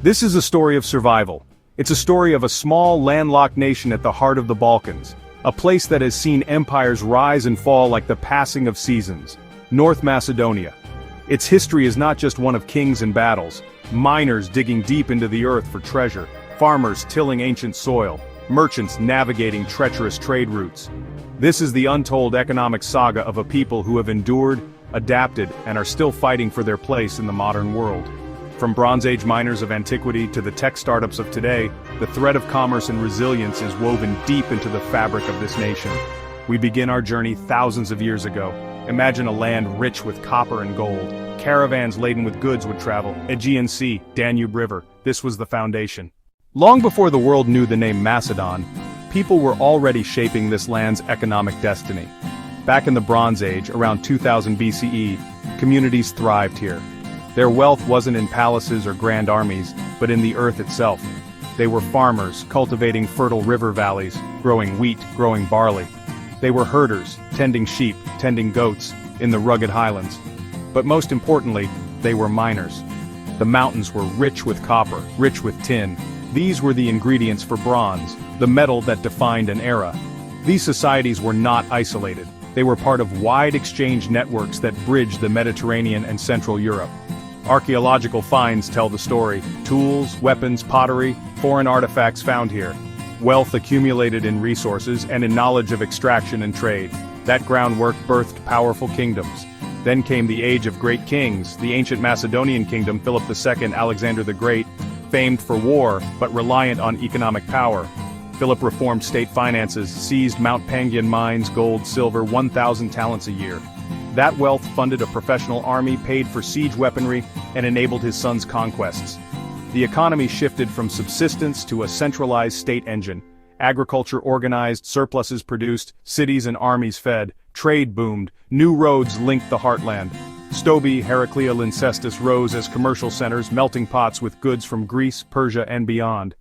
This is a story of survival. It's a story of a small, landlocked nation at the heart of the Balkans, a place that has seen empires rise and fall like the passing of seasons. North Macedonia. Its history is not just one of kings and battles, miners digging deep into the earth for treasure, farmers tilling ancient soil, merchants navigating treacherous trade routes. This is the untold economic saga of a people who have endured, adapted, and are still fighting for their place in the modern world. From Bronze Age miners of antiquity to the tech startups of today, the thread of commerce and resilience is woven deep into the fabric of this nation. We begin our journey thousands of years ago. Imagine a land rich with copper and gold. Caravans laden with goods would travel. Aegean Sea, Danube River, this was the foundation. Long before the world knew the name Macedon, people were already shaping this land's economic destiny. Back in the Bronze Age, around 2000 BCE, communities thrived here. Their wealth wasn't in palaces or grand armies, but in the earth itself. They were farmers, cultivating fertile river valleys, growing wheat, growing barley. They were herders, tending sheep, tending goats, in the rugged highlands. But most importantly, they were miners. The mountains were rich with copper, rich with tin. These were the ingredients for bronze, the metal that defined an era. These societies were not isolated. They were part of wide exchange networks that bridged the Mediterranean and Central Europe. Archaeological finds tell the story. Tools, weapons, pottery, foreign artifacts found here. Wealth accumulated in resources and in knowledge of extraction and trade. That groundwork birthed powerful kingdoms. Then came the age of great kings, the ancient Macedonian kingdom, Philip II, Alexander the Great, famed for war, but reliant on economic power. Philip reformed state finances, seized Mount Pangaean mines, gold, silver, 1,000 talents a year. That wealth funded a professional army, paid for siege weaponry, and enabled his son's conquests. The economy shifted from subsistence to a centralized state engine. Agriculture organized, surpluses produced, cities and armies fed, trade boomed, new roads linked the heartland. Stobi, Heraclea, Lyncestis rose as commercial centers, melting pots with goods from Greece, Persia, and beyond.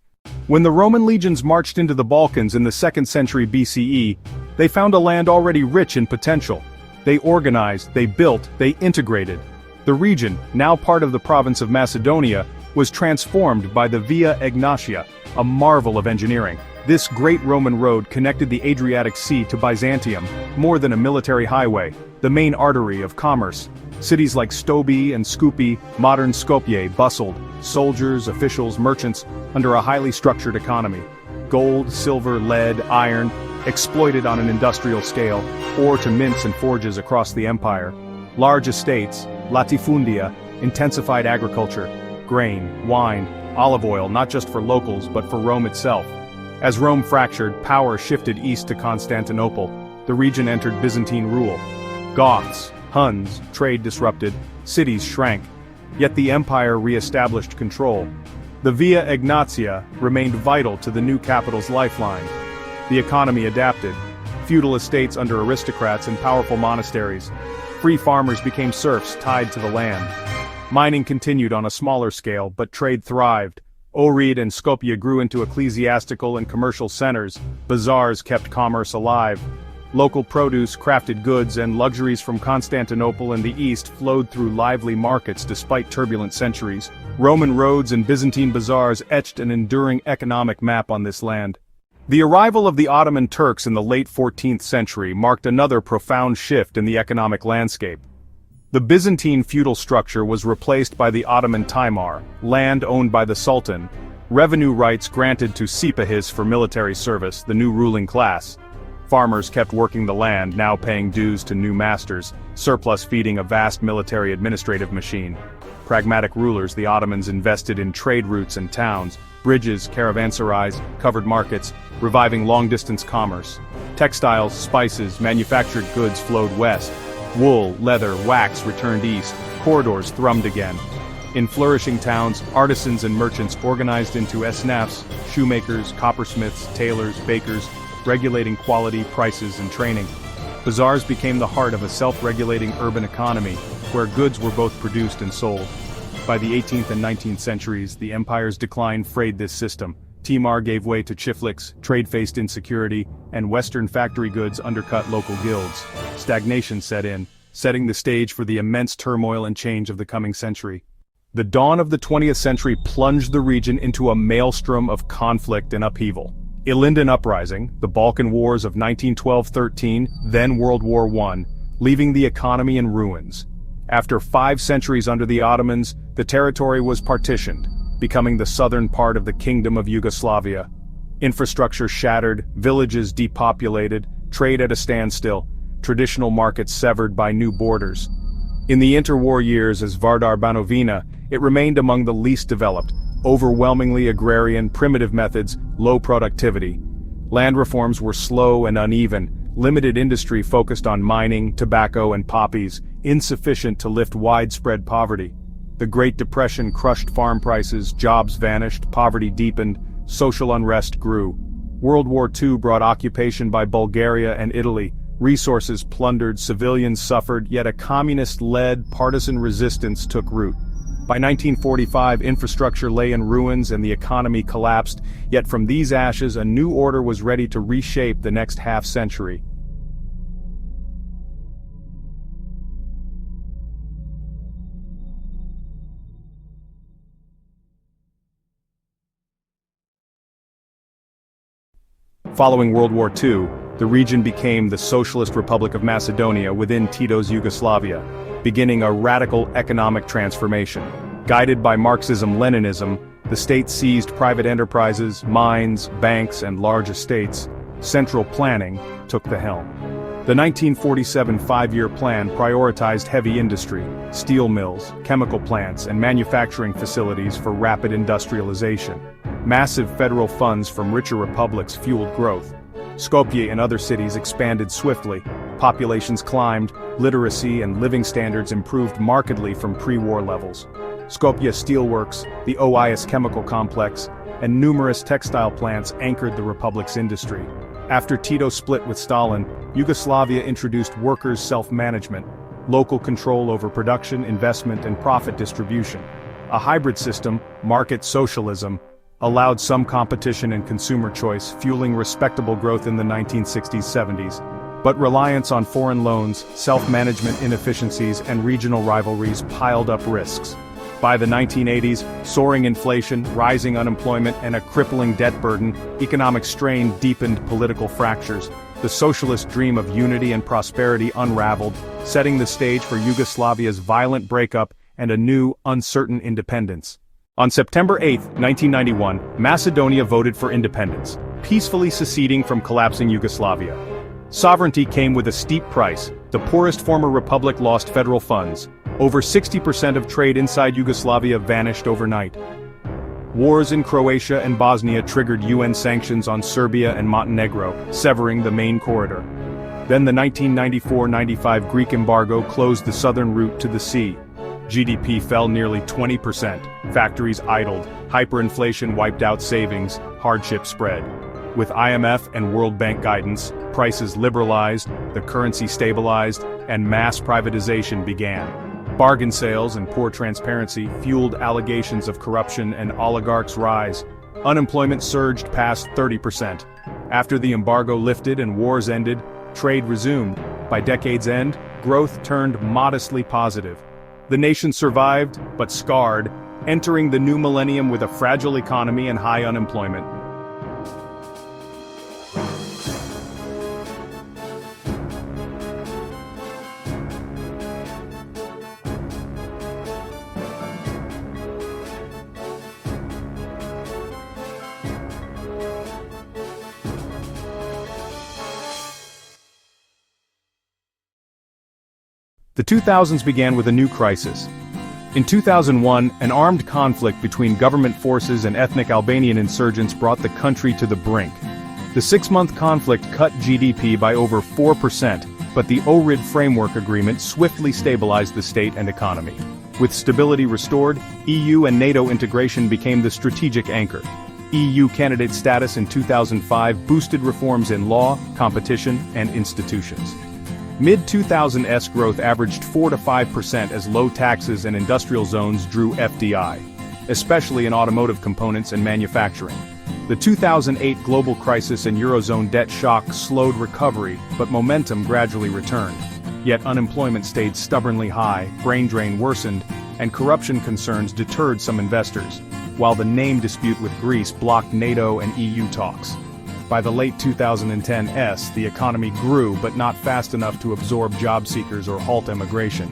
When the Roman legions marched into the Balkans in the 2nd century BCE, they found a land already rich in potential. They organized, they built, they integrated. The region, now part of the province of Macedonia, was transformed by the Via Egnatia, a marvel of engineering. This great Roman road connected the Adriatic Sea to Byzantium, more than a military highway, the main artery of commerce. Cities like Stobi and Skupi, modern Skopje, bustled, soldiers, officials, merchants, under a highly structured economy. Gold, silver, lead, iron, exploited on an industrial scale, ore to mints and forges across the empire. Large estates, latifundia, intensified agriculture, grain, wine, olive oil not just for locals but for Rome itself. As Rome fractured, power shifted east to Constantinople. The region entered Byzantine rule. Goths, Huns, trade disrupted, cities shrank. Yet the empire re-established control. The Via Egnatia remained vital to the new capital's lifeline. The economy adapted. Feudal estates under aristocrats and powerful monasteries. Free farmers became serfs tied to the land. Mining continued on a smaller scale, but trade thrived. Ohrid and Skopje grew into ecclesiastical and commercial centers. Bazaars kept commerce alive. Local produce, crafted goods, and luxuries from Constantinople and the East flowed through lively markets despite turbulent centuries. Roman roads and Byzantine bazaars etched an enduring economic map on this land. The arrival of the Ottoman Turks in the late 14th century marked another profound shift in the economic landscape. The Byzantine feudal structure was replaced by the Ottoman Timar, land owned by the Sultan, revenue rights granted to Sipahis for military service, the new ruling class. Farmers kept working the land, now paying dues to new masters, surplus feeding a vast military administrative machine. Pragmatic rulers, the Ottomans invested in trade routes and towns, bridges, caravanserais, covered markets, reviving long-distance commerce. Textiles, spices, manufactured goods flowed west. Wool, leather, wax returned east. Corridors thrummed again. In flourishing towns, artisans and merchants organized into esnafs, shoemakers, coppersmiths, tailors, bakers, regulating quality, prices, and training. Bazaars became the heart of a self-regulating urban economy, where goods were both produced and sold. By the 18th and 19th centuries, the empire's decline frayed this system. Timar gave way to Chifliks, trade faced insecurity, and Western factory goods undercut local guilds. Stagnation set in, setting the stage for the immense turmoil and change of the coming century. The dawn of the 20th century plunged the region into a maelstrom of conflict and upheaval. Ilinden Uprising, the Balkan Wars of 1912–13, then World War I, leaving the economy in ruins. After 5 centuries under the Ottomans, the territory was partitioned, becoming the southern part of the Kingdom of Yugoslavia. Infrastructure shattered, villages depopulated, trade at a standstill, traditional markets severed by new borders. In the interwar years as Vardar Banovina, it remained among the least developed, overwhelmingly agrarian, primitive methods, low productivity. Land reforms were slow and uneven, limited industry focused on mining, tobacco and poppies, insufficient to lift widespread poverty. The Great Depression crushed farm prices, jobs vanished, poverty deepened, social unrest grew. World War II brought occupation by Bulgaria and Italy, resources plundered, civilians suffered, yet a communist-led partisan resistance took root. By 1945, infrastructure lay in ruins and the economy collapsed, yet from these ashes a new order was ready to reshape the next half-century. Following World War II, the region became the Socialist Republic of Macedonia within Tito's Yugoslavia, beginning a radical economic transformation. Guided by Marxism-Leninism, the state seized private enterprises, mines, banks, and large estates. Central planning took the helm. The 1947 five-year plan prioritized heavy industry, steel mills, chemical plants, and manufacturing facilities for rapid industrialization. Massive federal funds from richer republics fueled growth. Skopje and other cities expanded swiftly, populations climbed, literacy and living standards improved markedly from pre-war levels. Skopje steelworks, the OIS chemical complex, and numerous textile plants anchored the republic's industry. After Tito split with Stalin, Yugoslavia introduced workers' self-management, local control over production, investment, and profit distribution. A hybrid system, market socialism, allowed some competition and consumer choice, fueling respectable growth in the 1960s–70s. But reliance on foreign loans, self-management inefficiencies, and regional rivalries piled up risks. By the 1980s, soaring inflation, rising unemployment, and a crippling debt burden, economic strain deepened political fractures. The socialist dream of unity and prosperity unraveled, setting the stage for Yugoslavia's violent breakup and a new, uncertain independence. On September 8, 1991, Macedonia voted for independence, peacefully seceding from collapsing Yugoslavia. Sovereignty came with a steep price. The poorest former republic lost federal funds. Over 60% of trade inside Yugoslavia vanished overnight. Wars in Croatia and Bosnia triggered UN sanctions on Serbia and Montenegro, severing the main corridor. Then the 1994–95 Greek embargo closed the southern route to the sea. GDP fell nearly 20%, factories idled, hyperinflation wiped out savings, hardship spread. With IMF and World Bank guidance, prices liberalized, the currency stabilized, and mass privatization began. Bargain sales and poor transparency fueled allegations of corruption and oligarchs' rise. Unemployment surged past 30%. After the embargo lifted and wars ended, trade resumed. By decade's end, growth turned modestly positive. The nation survived, but scarred, entering the new millennium with a fragile economy and high unemployment. The 2000s began with a new crisis. In 2001, an armed conflict between government forces and ethnic Albanian insurgents brought the country to the brink. The 6-month conflict cut GDP by over 4%, but the Ohrid Framework Agreement swiftly stabilized the state and economy. With stability restored, EU and NATO integration became the strategic anchor. EU candidate status in 2005 boosted reforms in law, competition, and institutions. Mid-2000s growth averaged 4 to 5% as low taxes and industrial zones drew FDI, especially in automotive components and manufacturing. The 2008 global crisis and Eurozone debt shock slowed recovery, but momentum gradually returned. Yet unemployment stayed stubbornly high, brain drain worsened, and corruption concerns deterred some investors, while the name dispute with Greece blocked NATO and EU talks. By the late 2010s, the economy grew but not fast enough to absorb job seekers or halt emigration.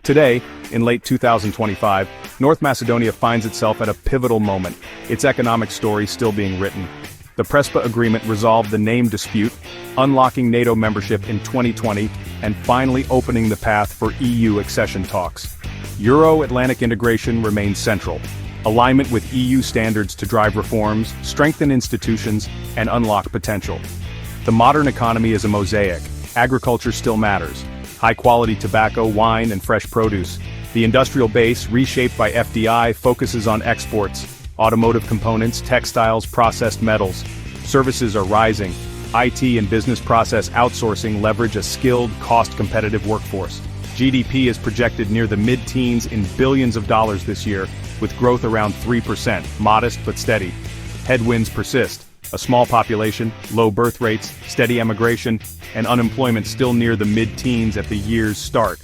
Today, in late 2025, North Macedonia finds itself at a pivotal moment, its economic story still being written. The Prespa Agreement resolved the name dispute, unlocking NATO membership in 2020, and finally opening the path for EU accession talks. Euro-Atlantic integration remains central. Alignment with EU standards to drive reforms, strengthen institutions, and unlock potential. The modern economy is a mosaic. Agriculture still matters. High-quality tobacco, wine, and fresh produce. The industrial base, reshaped by FDI, focuses on exports, automotive components, textiles, processed metals. Services are rising. IT and business process outsourcing leverage a skilled, cost-competitive workforce. GDP is projected near the mid-teens in billions of dollars this year, with growth around 3%, modest but steady. Headwinds persist. A small population, low birth rates, steady emigration, and unemployment still near the mid-teens at the year's start.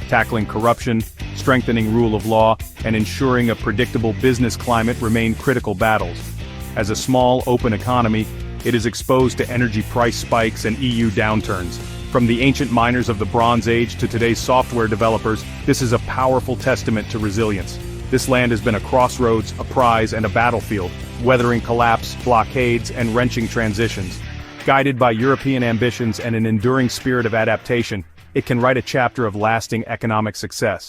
Tackling corruption, strengthening rule of law, and ensuring a predictable business climate remain critical battles. As a small, open economy, it is exposed to energy price spikes and EU downturns. From the ancient miners of the Bronze Age to today's software developers, this is a powerful testament to resilience. This land has been a crossroads, a prize, and a battlefield, weathering collapse, blockades, and wrenching transitions. Guided by European ambitions and an enduring spirit of adaptation, it can write a chapter of lasting economic success.